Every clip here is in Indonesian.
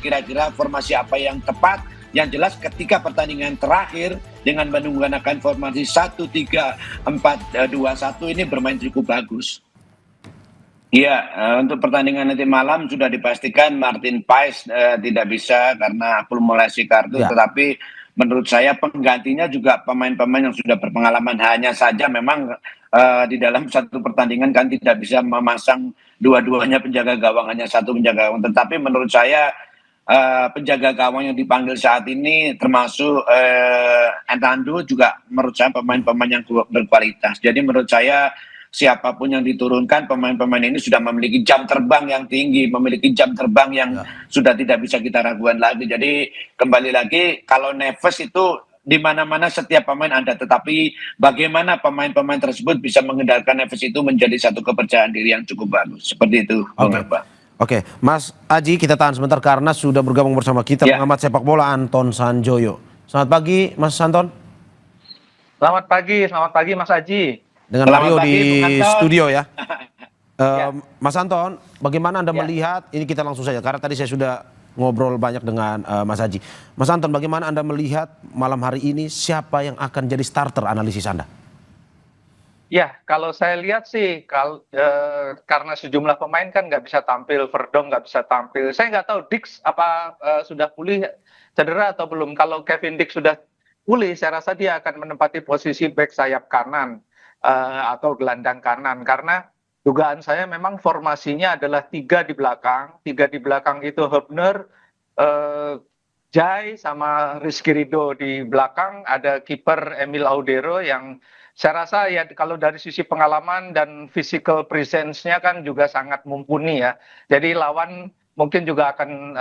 kira-kira formasi apa yang tepat. Yang jelas ketika pertandingan terakhir dengan menggunakan formasi 1-3-4-2-1 ini bermain cukup bagus. Iya, untuk pertandingan nanti malam sudah dipastikan Martin Paes tidak bisa karena akumulasi kartu, Ya, tetapi menurut saya penggantinya juga pemain-pemain yang sudah berpengalaman. Hanya saja memang di dalam satu pertandingan kan tidak bisa memasang dua-duanya penjaga gawang, hanya satu penjaga gawang. Tetapi menurut saya penjaga gawang yang dipanggil saat ini termasuk Hernando juga menurut saya pemain-pemain yang berkualitas. Jadi menurut saya siapapun yang diturunkan, pemain-pemain ini sudah memiliki jam terbang yang tinggi, memiliki jam terbang yang ya. sudah tidak bisa kita ragukan lagi. Jadi kembali lagi, kalau Neves itu di mana-mana setiap pemain ada, tetapi bagaimana pemain-pemain tersebut bisa mengendalikan Neves itu menjadi satu kepercayaan diri yang cukup bagus. Seperti itu, Bung Oke. Akbar. Oke, Mas Aji, kita tahan sebentar karena sudah bergabung bersama kita Ya, pengamat sepak bola Anton Sanjoyo. Selamat pagi, Mas Anton. Selamat pagi Mas Aji. Dengan selamat Mario di pagi, Bung Anton. studio ya. Ya, Mas Anton, bagaimana Anda ya. melihat, ini kita langsung saja, karena tadi saya sudah ngobrol banyak dengan Mas Aji. Mas Anton, bagaimana Anda melihat malam hari ini siapa yang akan jadi starter analisis Anda? Ya, kalau saya lihat sih, karena sejumlah pemain kan nggak bisa tampil, Verdong nggak bisa tampil. Saya nggak tahu Dix apa sudah pulih cedera atau belum. Kalau Kevin Dix sudah pulih, saya rasa dia akan menempati posisi bek sayap kanan atau gelandang kanan. Karena dugaan saya memang formasinya adalah tiga di belakang. Tiga di belakang itu Hübner, eh, Jai sama Rizky Ridho di belakang, ada kiper Emil Audero yang saya rasa ya kalau dari sisi pengalaman dan physical presence-nya kan juga sangat mumpuni ya. Jadi lawan mungkin juga akan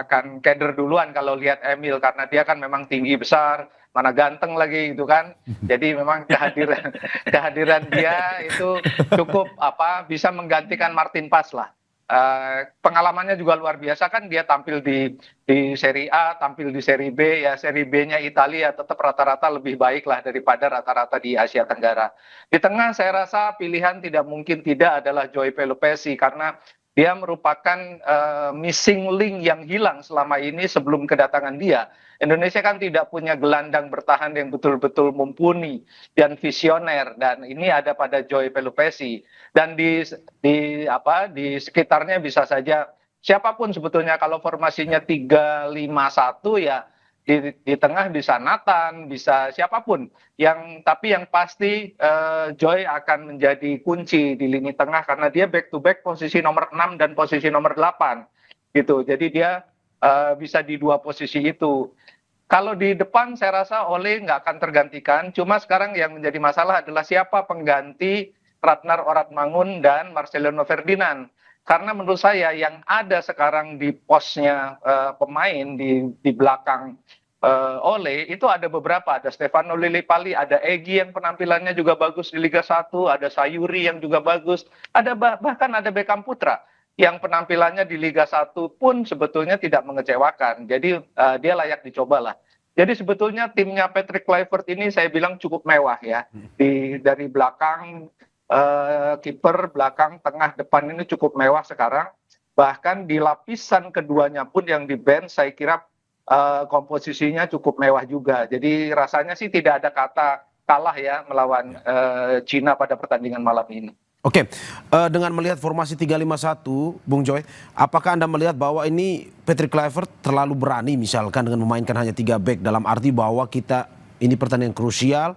akan keder duluan kalau lihat Emil karena dia kan memang tinggi besar, mana ganteng lagi gitu kan. Jadi memang kehadiran kehadiran dia itu cukup bisa menggantikan Martin Paes lah. Pengalamannya juga luar biasa kan dia tampil di Serie A, tampil di Serie B, ya Serie B-nya Italia tetap rata-rata lebih baik lah daripada rata-rata di Asia Tenggara. Di tengah saya rasa pilihan tidak mungkin tidak adalah Joy Pelupesi karena dia merupakan missing link yang hilang selama ini sebelum kedatangan dia. Indonesia kan tidak punya gelandang bertahan yang betul-betul mumpuni dan visioner dan ini ada pada Joy Pelupesi dan di sekitarnya bisa saja siapapun sebetulnya kalau formasinya 3-5-1 ya di tengah bisa Nathan, bisa siapapun. Tapi yang pasti Joy akan menjadi kunci di lini tengah karena dia back to back posisi nomor 6 dan posisi nomor 8 gitu. Jadi dia bisa di dua posisi itu. Kalau di depan saya rasa Ole nggak akan tergantikan. Cuma sekarang yang menjadi masalah adalah siapa pengganti Ratnar Oratmangun dan Marcelino Ferdinand. Karena menurut saya yang ada sekarang di posnya pemain di belakang Ole itu ada beberapa, ada Stefano Lillipali, ada Egy yang penampilannya juga bagus di Liga 1, ada Sayuri yang juga bagus, bahkan ada Beckham Putra yang penampilannya di Liga 1 pun sebetulnya tidak mengecewakan. Jadi dia layak dicoba lah. Jadi sebetulnya timnya Patrick Kluivert ini saya bilang cukup mewah ya. Dari belakang kiper, belakang, tengah, depan ini cukup mewah sekarang. Bahkan di lapisan keduanya pun yang di bench saya kira komposisinya cukup mewah juga. Jadi rasanya sih tidak ada kata kalah ya melawan Cina pada pertandingan malam ini. Oke, dengan melihat formasi 3-5-1, Bung Joy, apakah Anda melihat bahwa ini Patrick Kluivert terlalu berani misalkan dengan memainkan hanya 3 back dalam arti bahwa kita ini pertandingan krusial,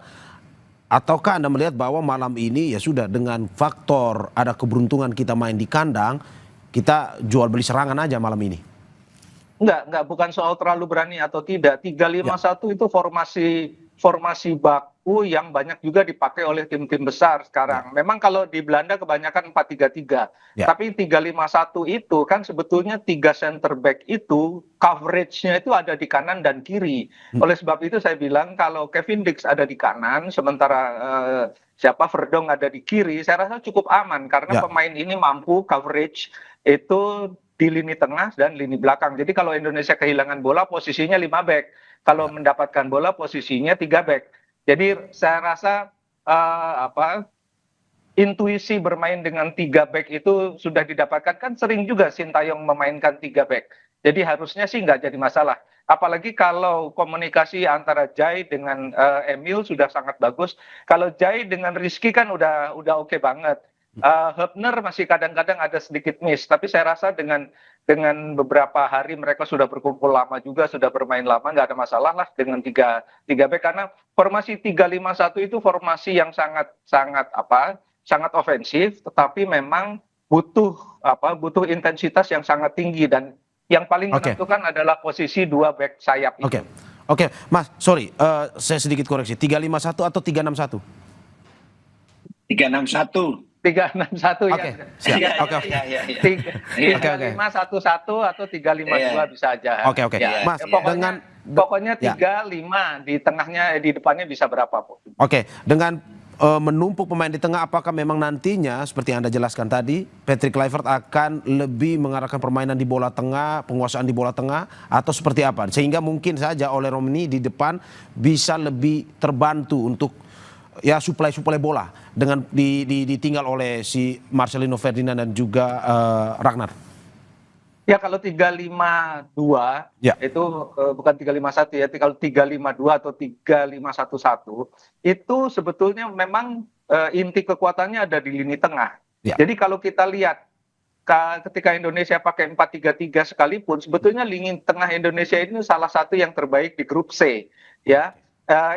ataukah Anda melihat bahwa malam ini ya sudah dengan faktor ada keberuntungan kita main di kandang, kita jual beli serangan aja malam ini? Enggak, bukan soal terlalu berani atau tidak. Ya, 3-5-1 itu formasi baku yang banyak juga dipakai oleh tim-tim besar ya, sekarang. Memang kalau di Belanda kebanyakan 4-3-3. ya, Tapi 3-5-1 itu kan sebetulnya 3 center back itu coverage-nya itu ada di kanan dan kiri. Oleh sebab itu saya bilang kalau Kevin Dix ada di kanan sementara Verdong ada di kiri, saya rasa cukup aman karena ya. pemain ini mampu coverage itu di lini tengah dan lini belakang. Jadi kalau Indonesia kehilangan bola posisinya 5 back. Kalau mendapatkan bola posisinya 3 back. Jadi saya rasa intuisi bermain dengan 3 back itu sudah didapatkan kan sering juga Sintayong memainkan 3 back. Jadi harusnya sih nggak jadi masalah. Apalagi kalau komunikasi antara Jai dengan Emil sudah sangat bagus. Kalau Jai dengan Rizky kan udah oke banget. Hubner masih kadang-kadang ada sedikit miss, tapi saya rasa dengan beberapa hari mereka sudah berkumpul lama juga, sudah bermain lama, nggak ada masalah lah dengan tiga back, karena formasi 3-5-1 itu formasi yang sangat ofensif, tetapi memang butuh intensitas yang sangat tinggi, dan yang paling menentukan adalah posisi dua back sayap itu. Oke, Mas, sorry, saya sedikit koreksi. 3-5-1 atau 3-6-1? 3-6-1. 3-6-1 Oke, siap. Iya, Oke. iya, iya. 3-5-1 atau 3-5-2 bisa aja. Oke. Ya, Mas, pokoknya 3-5 di tengahnya, di depannya bisa berapapun. Oke, dengan menumpuk pemain di tengah, apakah memang nantinya seperti yang Anda jelaskan tadi, Patrick Kluivert akan lebih mengarahkan permainan di bola tengah, penguasaan di bola tengah, atau seperti apa? Sehingga mungkin saja oleh Romani di depan bisa lebih terbantu untuk ya suplai bola dengan ditinggal oleh si Marcelino Ferdinand dan juga Ragnar. Ya kalau 3-5-2 itu bukan 3-5-1 ya. Kalau 3-5-2 atau 3-5-1-1 itu sebetulnya memang inti kekuatannya ada di lini tengah. Jadi kalau kita lihat ketika Indonesia pakai 4-3-3 sekalipun, sebetulnya lini tengah Indonesia ini salah satu yang terbaik di grup C, ya.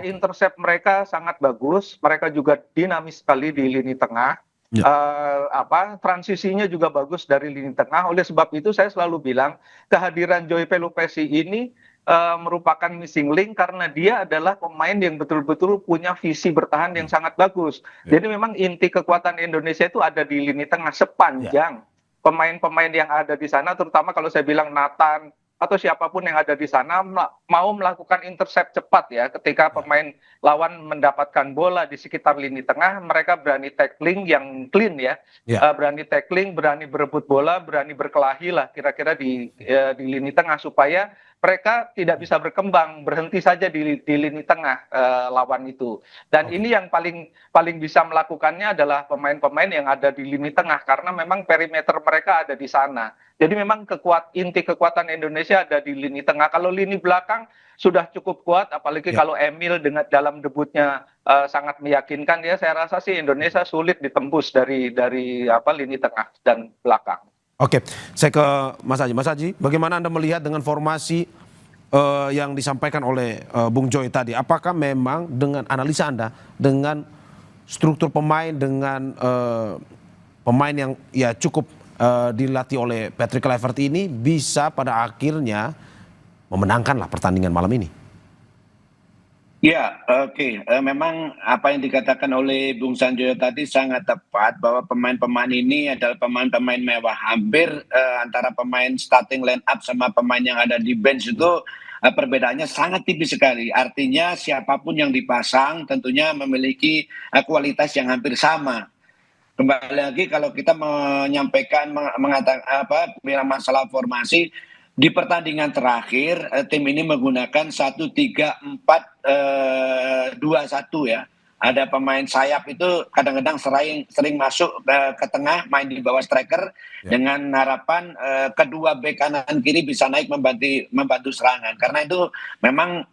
Intercept mereka sangat bagus, mereka juga dinamis sekali di lini tengah. Transisinya juga bagus dari lini tengah. Oleh sebab itu saya selalu bilang kehadiran Joy Pelupesi ini merupakan missing link, karena dia adalah pemain yang betul-betul punya visi bertahan yang sangat bagus. Jadi memang inti kekuatan Indonesia itu ada di lini tengah, sepanjang pemain-pemain yang ada di sana, terutama kalau saya bilang Nathan atau siapapun yang ada di sana mau melakukan intercept cepat ya, ketika pemain lawan mendapatkan bola di sekitar lini tengah, mereka berani tackling yang clean ya, berani tackling, berani berebut bola, berani berkelahi lah kira-kira di lini tengah, supaya mereka tidak bisa berkembang, berhenti saja di lini tengah lawan itu. Dan ini yang paling bisa melakukannya adalah pemain-pemain yang ada di lini tengah, karena memang perimeter mereka ada di sana. Jadi memang inti kekuatan Indonesia ada di lini tengah. Kalau lini belakang sudah cukup kuat, apalagi kalau Emil dengan dalam debutnya sangat meyakinkan, ya saya rasa sih Indonesia sulit ditembus dari lini tengah dan belakang. Oke, saya ke Mas Haji. Mas Haji, bagaimana Anda melihat dengan formasi yang disampaikan oleh Bung Joy tadi? Apakah memang dengan analisa Anda, dengan struktur pemain, dengan pemain yang ya cukup dilatih oleh Patrick Kluivert ini bisa pada akhirnya memenangkanlah pertandingan malam ini? Ya, oke. Memang apa yang dikatakan oleh Bung Sanjoyo tadi sangat tepat, bahwa pemain-pemain ini adalah pemain-pemain mewah. Hampir antara pemain starting line up sama pemain yang ada di bench itu perbedaannya sangat tipis sekali. Artinya siapapun yang dipasang tentunya memiliki kualitas yang hampir sama. Kembali lagi kalau kita menyampaikan mengatakan bilang masalah formasi, di pertandingan terakhir tim ini menggunakan 1-3-4-2-1 ya. Ada pemain sayap itu kadang-kadang sering masuk ke tengah, main di bawah striker dengan harapan kedua bek kanan kiri bisa naik membantu serangan. Karena itu memang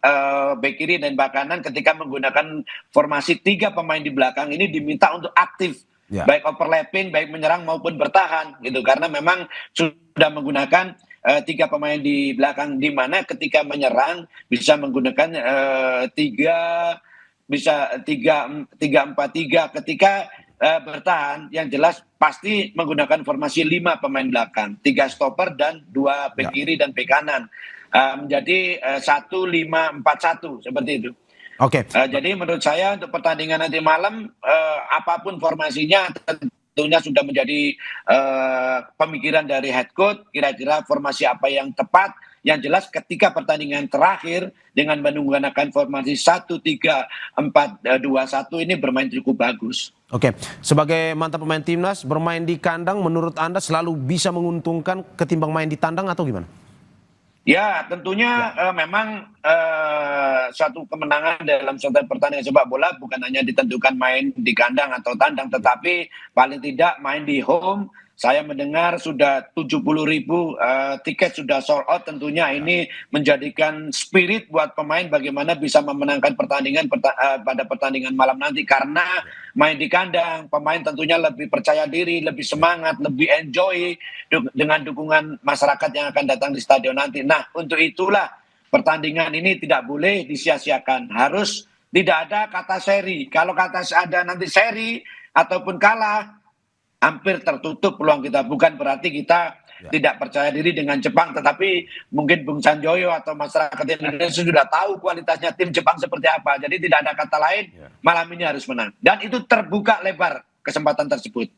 bek kiri dan bek kanan ketika menggunakan formasi 3 pemain di belakang ini diminta untuk aktif. Baik overlapping, baik menyerang maupun bertahan gitu, karena memang sudah menggunakan 3 pemain di belakang, di mana ketika menyerang bisa menggunakan 3-4-3, ketika bertahan yang jelas pasti menggunakan formasi 5 pemain belakang, 3 stopper dan 2 bek kiri dan bek kanan, menjadi 1-5-4-1 seperti itu. Jadi menurut saya untuk pertandingan nanti malam, apapun formasinya tentunya sudah menjadi pemikiran dari head coach, kira-kira formasi apa yang tepat. Yang jelas ketika pertandingan terakhir dengan menggunakan formasi 1-3-4-2-1 ini bermain cukup bagus. Sebagai mantan pemain timnas, bermain di kandang menurut Anda selalu bisa menguntungkan ketimbang main di tandang atau gimana? Ya, tentunya memang suatu kemenangan dalam suatu pertandingan sepak bola bukan hanya ditentukan main di kandang atau tandang, tetapi paling tidak main di home Saya mendengar sudah 70.000 tiket sudah sold out. Tentunya ini menjadikan spirit buat pemain bagaimana bisa memenangkan pertandingan pada pertandingan malam nanti. Karena main di kandang, pemain tentunya lebih percaya diri, lebih semangat, lebih enjoy dengan dukungan masyarakat yang akan datang di stadion nanti. Nah, untuk itulah pertandingan ini tidak boleh disia-siakan. Harus tidak ada kata seri. Kalau kata ada nanti seri ataupun kalah, hampir tertutup peluang kita. Bukan berarti kita tidak percaya diri dengan Jepang, tetapi mungkin Bung Sanjoyo atau masyarakat Indonesia sudah tahu kualitasnya tim Jepang seperti apa. Jadi tidak ada kata lain, malam ini harus menang. Dan itu terbuka lebar kesempatan tersebut.